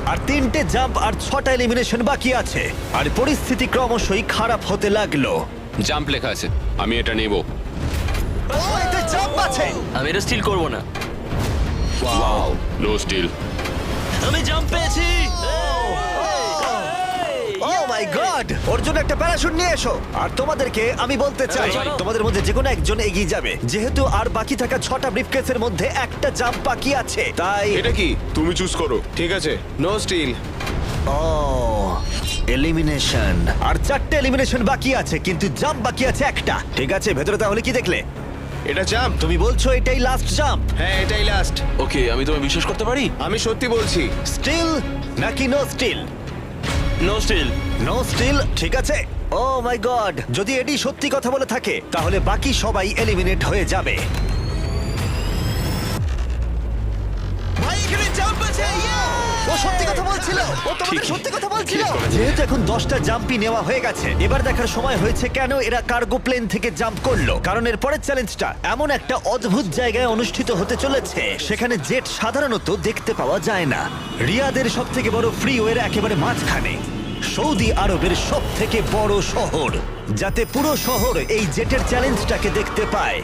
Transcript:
আর 3টে জাম্প আর 6টা এলিমিনেশন বাকি আছে, আর পরিস্থিতি ক্রমশই খারাপ হতে লাগলো। জাম্প লেখা আছে, আমি এটা নেব। ও, এতে জাম্প আছে। আমি এটা স্টিল করব না। Wow, no steal. আমি জাম্প পেয়েছি। ও মাই গড, ওর জন্য একটা প্যারাশুট নিয়ে এসো। আর তোমাদেরকে আমি বলতে চাই, চলো। তোমাদের মধ্যে যে কোনো একজন এগিয়ে যাবে, যেহেতু আর বাকি থাকা 6টা ব্রিফকেসের মধ্যে একটা জাম্প বাকি আছে, তাই এটা কি? তুমি চুজ করো। ঠিক আছে, নো স্টিল। ও এলিমিনেশন। আর 4টে এলিমিনেশন বাকি আছে, কিন্তু জাম্প বাকি আছে একটা। ঠিক আছে, ভেতরে তাহলে কি দেখলে? এটা জাম্প। তুমি বলছো এটাই লাস্ট জাম্প? হ্যাঁ, এটাই লাস্ট। ওকে, আমি তোমায় বিশ্বাস করতে পারি? আমি সত্যি বলছি। স্টিল নাকি no steal? No steal. No steal, ঠিক আছে। ও মাই গড, যদি এডি সত্যি কথা বলে থাকে তাহলে বাকি সবাই এলিমিনেট হয়ে যাবে। ভাই, এখানে জাম্প আছে। ও সত্যি কথা বলছিল, ও তোমাদের সত্যি কথা বলছিল। যেহেতু এখন 10টা জাম্পই নেওয়া হয়ে গেছে, এবার দেখার সময় হয়েছে কেন এরা কার্গো প্লেন থেকে জাম্প করলো। কারণ এর পরের চ্যালেঞ্জটা এমন একটা অদ্ভুত জায়গায় অনুষ্ঠিত হতে চলেছে, সেখানে জেট সাধারণত দেখতে পাওয়া যায় না। রিয়াদের সব থেকে বড় ফ্রিওয়ের একেবারে মাঝখানে, সৌদি আরবের সব থেকে বড় শহর, যাতে পুরো শহর এই জেটের চ্যালেঞ্জটাকে দেখতে পায়।